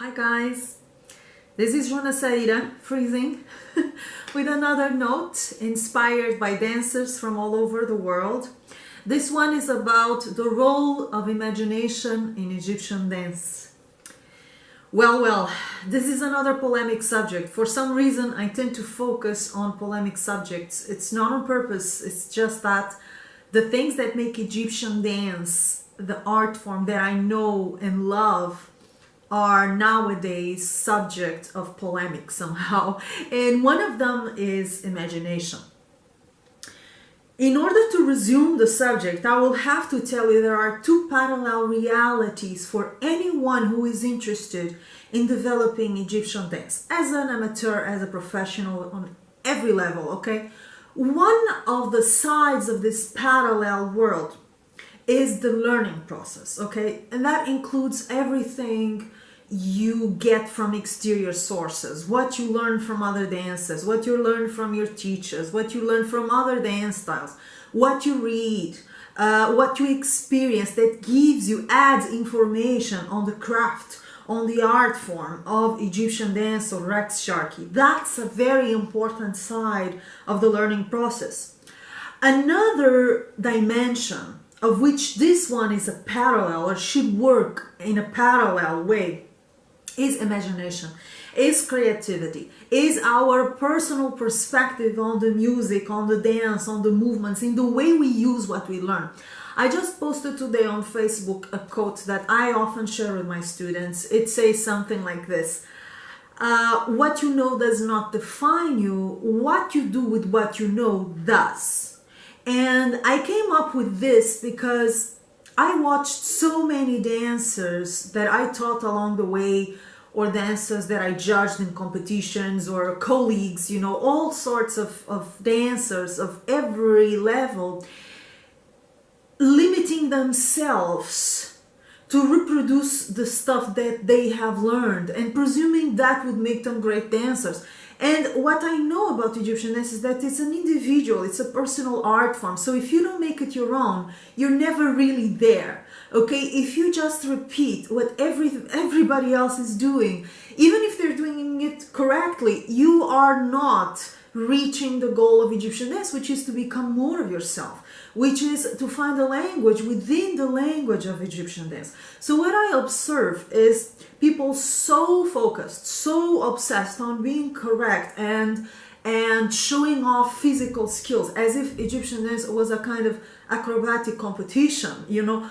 Hi guys, this is Joana Saahirah, freezing, with another note inspired by dancers from all over the world. This one is about the role of imagination in Egyptian dance. Well, this is another polemic subject. For some reason, I tend to focus on polemic subjects. It's not on purpose, it's just that the things that make Egyptian dance, the art form that I know and love, are nowadays subject of polemic somehow. And one of them is imagination. In order to resume the subject, I will have to tell you there are two parallel realities for anyone who is interested in developing Egyptian dance, as an amateur, as a professional, on every level, okay? One of the sides of this parallel world is the learning process, okay? And that includes everything you get from exterior sources, what you learn from other dances, what you learn from your teachers, what you learn from other dance styles, what you read, what you experience that gives you, adds information on the craft, on the art form of Egyptian dance or Rexsharky. That's a very important side of the learning process. Another dimension, of which this one is a parallel or should work in a parallel way, is imagination, is creativity, is our personal perspective on the music, on the dance, on the movements, in the way we use what we learn. I just posted today on Facebook a quote that I often share with my students. It says something like this: what you know does not define you, what you do with what you know does. And I came up with this because I watched so many dancers that I taught along the way, or dancers that I judged in competitions, or colleagues, you know, all sorts of dancers of every level, limiting themselves to reproduce the stuff that they have learned and presuming that would make them great dancers. And what I know about Egyptian dance is that it's an individual, it's a personal art form. So if you don't make it your own, you're never really there. Okay, if you just repeat what everybody else is doing, even if they're doing it correctly, you are not reaching the goal of Egyptian dance, which is to become more of yourself, which is to find a language within the language of Egyptian dance. So what I observe is people so focused, so obsessed on being correct and showing off physical skills, as if Egyptian dance was a kind of acrobatic competition, you know,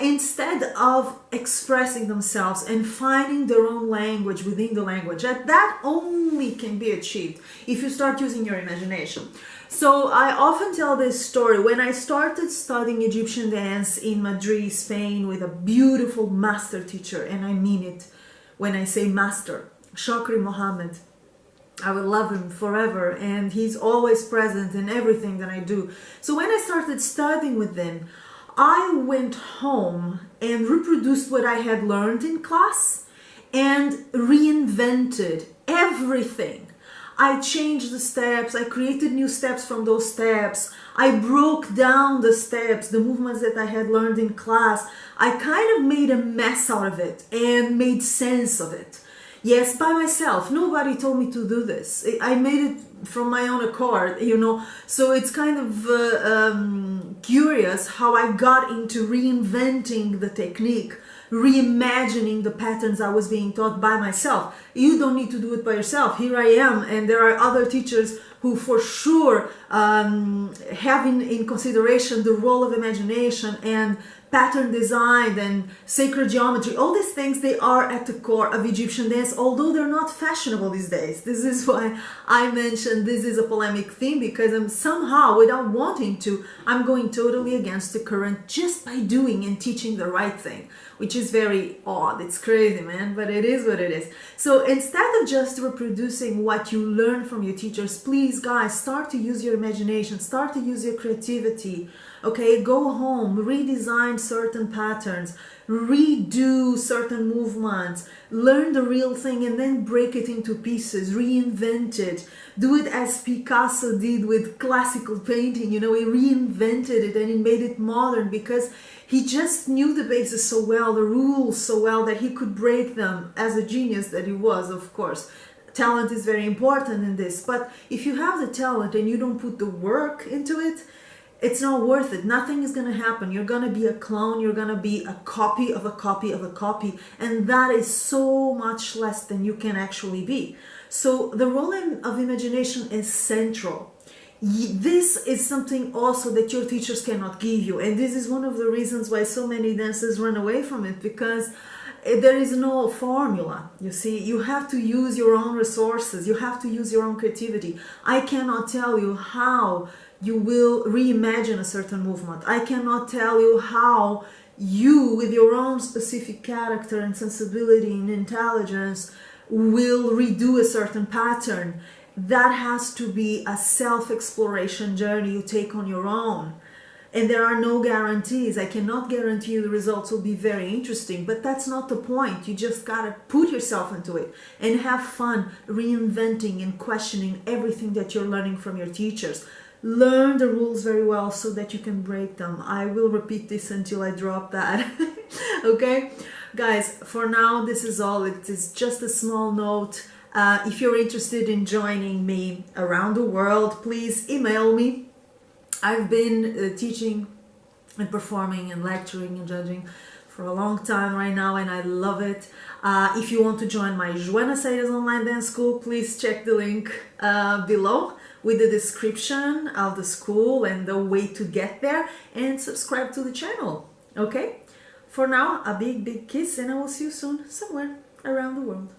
instead of expressing themselves and finding their own language within the language. That only can be achieved if you start using your imagination. So I often tell this story. When I started studying Egyptian dance in Madrid, Spain, with a beautiful master teacher, and I mean it when I say master, Shokri Mohammed, I will love him forever, and he's always present in everything that I do. So when I started studying with him, I went home and reproduced what I had learned in class and reinvented everything. I changed the steps, I created new steps from those steps, I broke down the steps, the movements that I had learned in class. I kind of made a mess out of it and made sense of it. Yes, by myself. Nobody told me to do this. I made it from my own accord, you know. So it's kind of curious how I got into reinventing the technique, reimagining the patterns I was being taught by myself. You don't need to do it by yourself. Here I am, and there are other teachers who for sure having in consideration the role of imagination and pattern design and sacred geometry, all these things, they are at the core of Egyptian dance, although they're not fashionable these days. This is why I mentioned this is a polemic theme, because I'm somehow, without wanting to, I'm going totally against the current just by doing and teaching the right thing, which is very odd. It's crazy, man, but it is what it is. So instead of just reproducing what you learn from your teachers, please guys, start to use your imagination, start to use your creativity. Okay, go home, redesign certain patterns, redo certain movements, learn the real thing and then break it into pieces, reinvent it. Do it as Picasso did with classical painting, you know, he reinvented it and he made it modern because he He just knew the basis so well, the rules so well, that he could break them as a genius that he was, of course. Talent is very important in this, but if you have the talent and you don't put the work into it, it's not worth it. Nothing is going to happen. You're going to be a clone. You're going to be a copy of a copy of a copy. And that is so much less than you can actually be. So the role of imagination is central. This is something also that your teachers cannot give you. And this is one of the reasons why so many dancers run away from it, because there is no formula. You see, you have to use your own resources. You have to use your own creativity. I cannot tell you how you will reimagine a certain movement. I cannot tell you how you, with your own specific character and sensibility and intelligence, will redo a certain pattern. That has to be a self-exploration journey you take on your own. And there are no guarantees. I cannot guarantee you the results will be very interesting, but that's not the point. You just gotta put yourself into it and have fun reinventing and questioning everything that you're learning from your teachers. Learn the rules very well so that you can break them. I will repeat this until I drop that. Okay? Guys, for now, this is all. It is just a small note. If you're interested in joining me around the world, please email me. I've been teaching and performing and lecturing and judging for a long time right now, and I love it. If you want to join my Joana Saahirah's online dance school, please check the link below with the description of the school and the way to get there, and subscribe to the channel. Okay? For now, a big kiss, and I will see you soon somewhere around the world.